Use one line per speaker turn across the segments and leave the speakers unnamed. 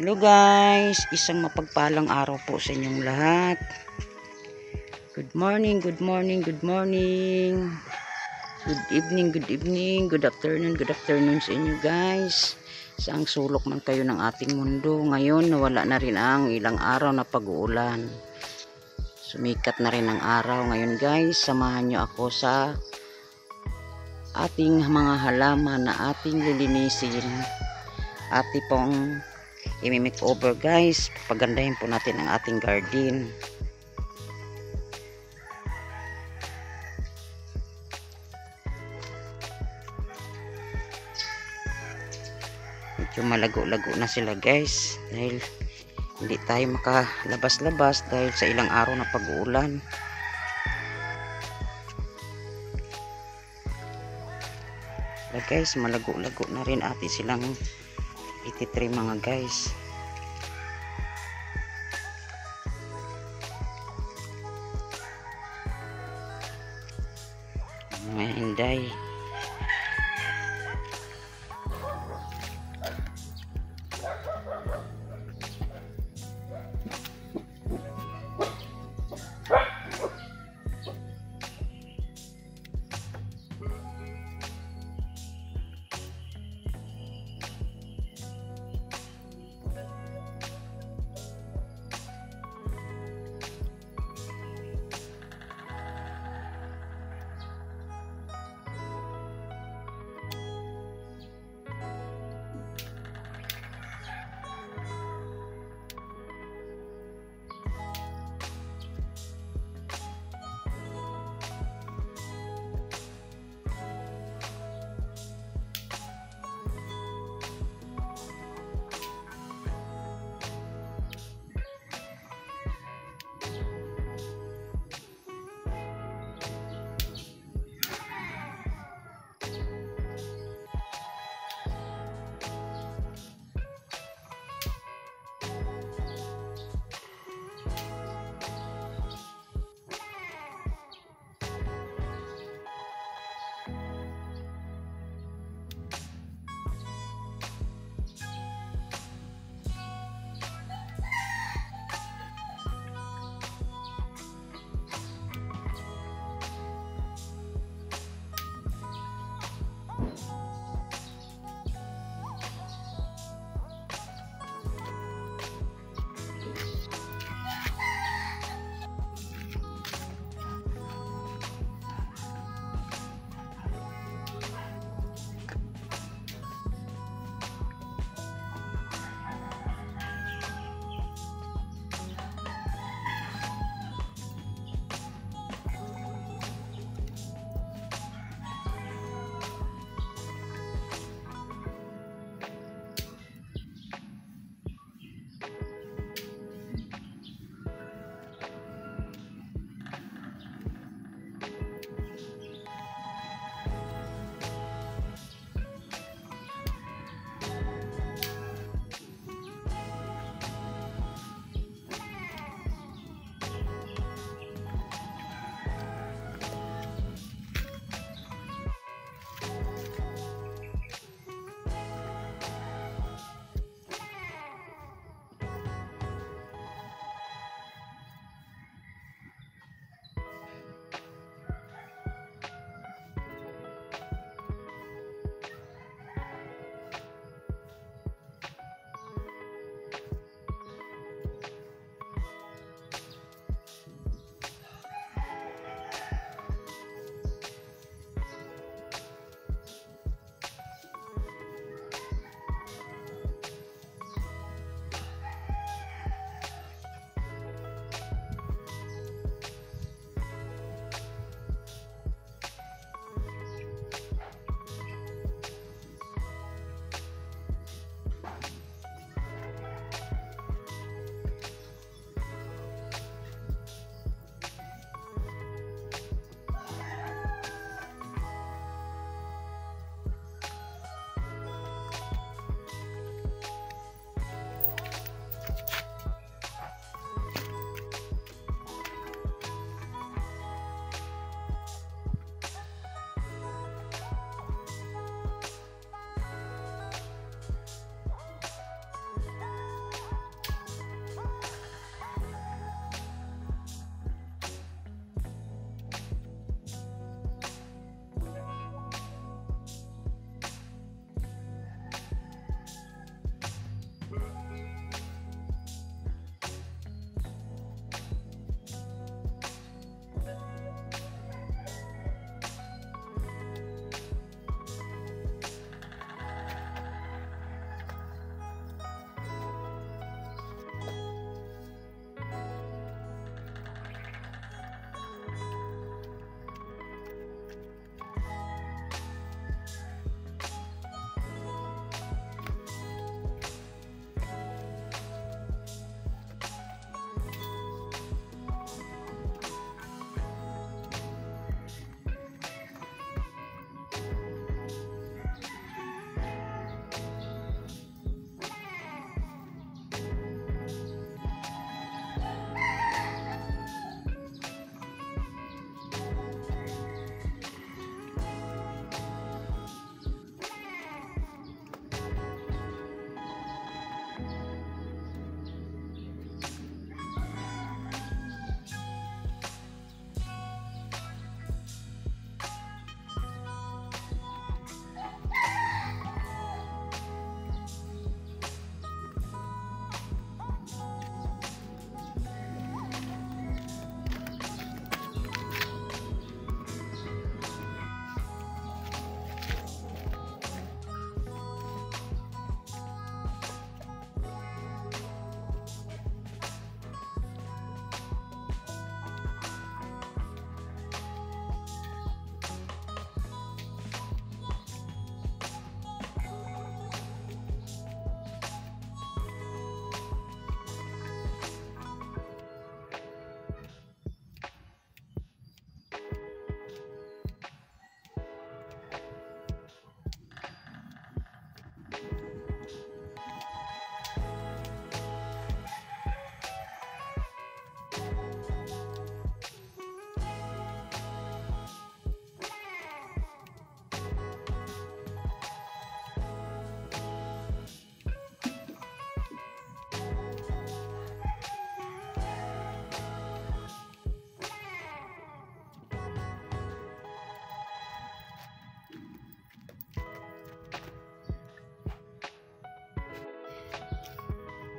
Hello guys, isang mapagpalang araw po sa inyong lahat. Good morning, good morning, good morning. Good evening, good evening, good afternoon sa inyo guys. Saang sulok man kayo ng ating mundo. Ngayon nawala na rin ang ilang araw na pag-uulan. Sumikat na rin ang araw ngayon guys. Samahan nyo ako sa ating mga halaman na ating lilinisin. Ati pong i-makeover guys. Pagandahin po natin ang ating garden. Medyo malago-lago na sila guys dahil hindi tayo makalabas-labas dahil sa ilang araw na pag-uulan. Guys, malago-lago na rin ati silang ititrim mga guys. Mga inday.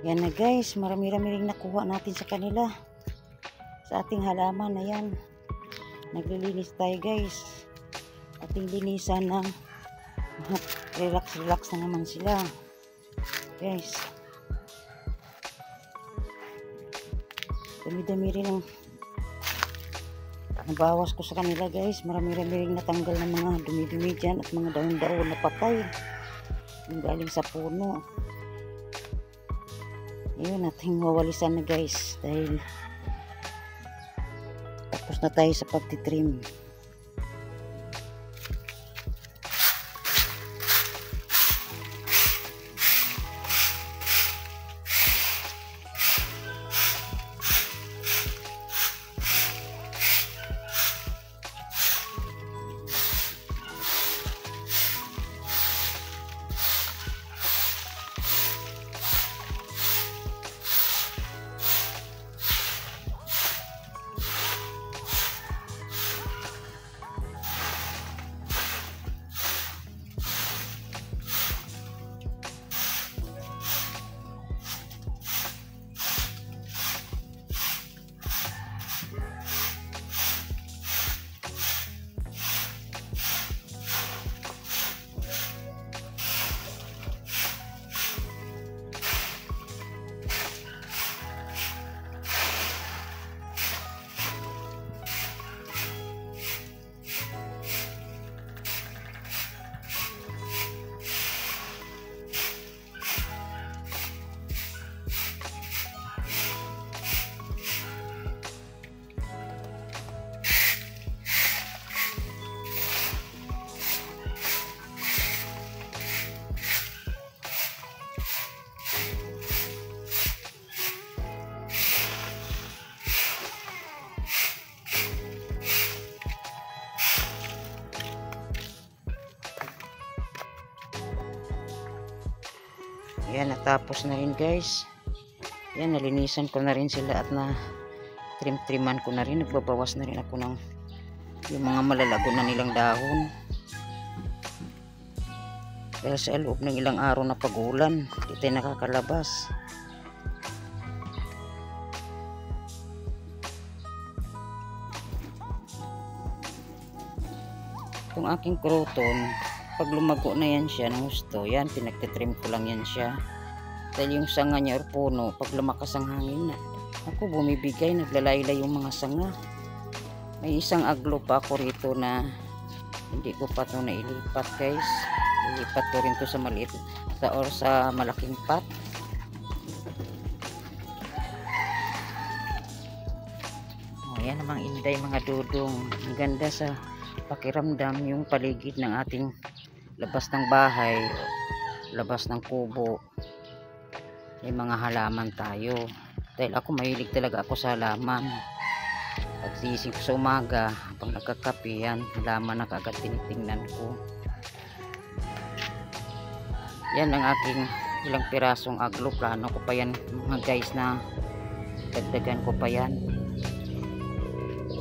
Yan na guys, marami-rami ring nakuha natin sa kanila. Sa ating halaman na yan. Naglilinis tayo guys. Ating linisan ng relax na naman sila. Guys. Dami-dami rin ang nabawas ko sa kanila guys. Marami-rami rin natanggal ng mga dumi-dumi dyan at mga daon-daon na patay. Yung galing sa puno. Ayun, ating wawalisan na guys dahil tapos na tayo sa pagtitrim. Yan, natapos na rin guys. Yan, nalinisan ko na rin sila at na trim-triman ko na rin. Nagbabawas na rin ako ng yung mga malalago na nilang dahon. Dahil sa loob ng ilang araw na pag-ulan, hindi tayo nakakalabas. Itong aking crouton, pag lumago na yan siya ng gusto, yan, pinagtitrim ko lang yan siya. Dahil yung sanga niya or puno, pag lumakas ang hangin na, ako bumibigay, naglalayla yung mga sanga. May isang aglo pa ako rito na hindi ko pa ito nailipat guys. Ilipat ko rin to sa maliit or sa malaking pot. Oh, yan namang inday mga dudong. Ang ganda sa pakiramdam yung paligid ng ating labas ng bahay, labas ng kubo. May mga halaman tayo. Dahil ako mahilig talaga ako sa halaman. Pagsigising ko sa umaga, pag nagkakape yan, halaman na kagad tinitingnan ko. Yan ang aking ilang pirasong aglo. Plano ko pa yan mga guys na dagdagan ko pa yan.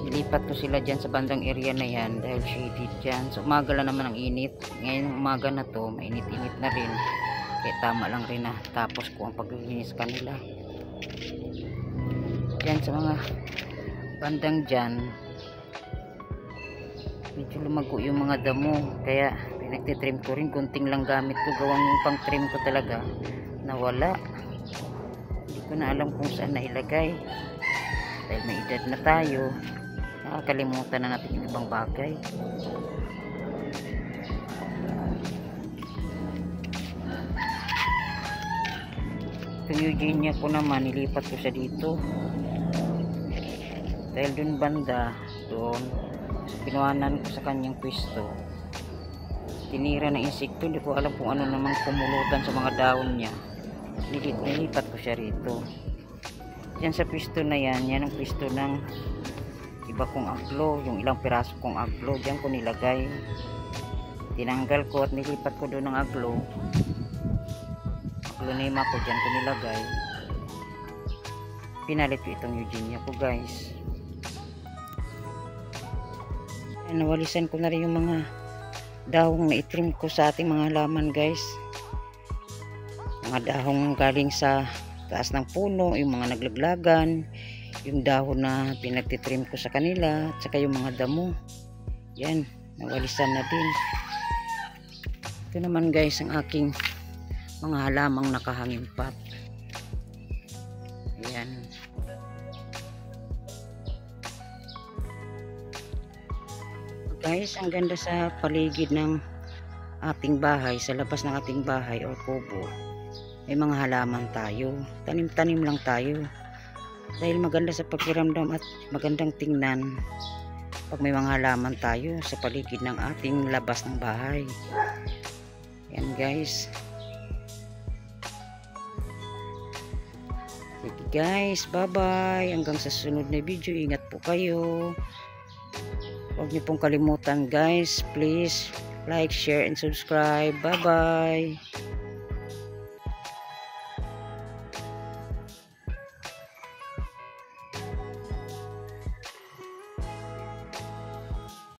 Ilipat ko sila dyan sa bandang area na yan dahil shaded dyan. So umaga lang naman ang init. Ngayon umaga na to, mainit-init na rin. Kaya tama lang rin na tapos ko ang paglilinis kanila. Yan sa mga bandang dyan, medyo lumago yung mga damo. Kaya pinagtitrim ko rin. Kunting lang gamit ko. Gawang yung pang trim ko talaga nawala. Hindi ko na alam kung saan nailagay. Dahil may edad na tayo, nakakalimutan na natin yung ibang bagay. Itong Eugenia ko naman, nilipat ko siya dito. Dahil dun banda, doon, pinuhanan ko sa kanyang pwesto. Tinira ng insekto, hindi ko alam kung ano naman kumulutan sa mga dahon niya. Nilipat ko siya rito. Yan sa pwesto na yan, yan ang pwesto ng iba kong aglo, yung ilang piraso kong aglo, diyan ko nilagay. Tinanggal ko at nilipat ko doon ng aglo. Aglonema ko, diyan ko nilagay. Pinalit ko itong Eugenia ko guys. Nawalisan ko na rin yung mga dahong na itrim ko sa ating mga halaman guys. Mga dahong galing sa taas ng puno, yung mga naglaglagan, yung dahon na pinagtitrim ko sa kanila, at saka yung mga damo. Yan, nawalisan na din. Ito naman guys ang aking mga halamang nakahanging pot. Ayan. Guys, ang ganda sa paligid ng ating bahay, sa labas ng ating bahay o kubo. May mga halaman tayo. Tanim-tanim lang tayo. Dahil maganda sa pakiramdam at magandang tingnan pag may mga halaman tayo sa paligid ng ating labas ng bahay. Yan guys. Sige guys, bye-bye. Hanggang sa sunod na video. Ingat po kayo. Huwag niyo pong kalimutan guys. Please like, share, and subscribe. Bye-bye.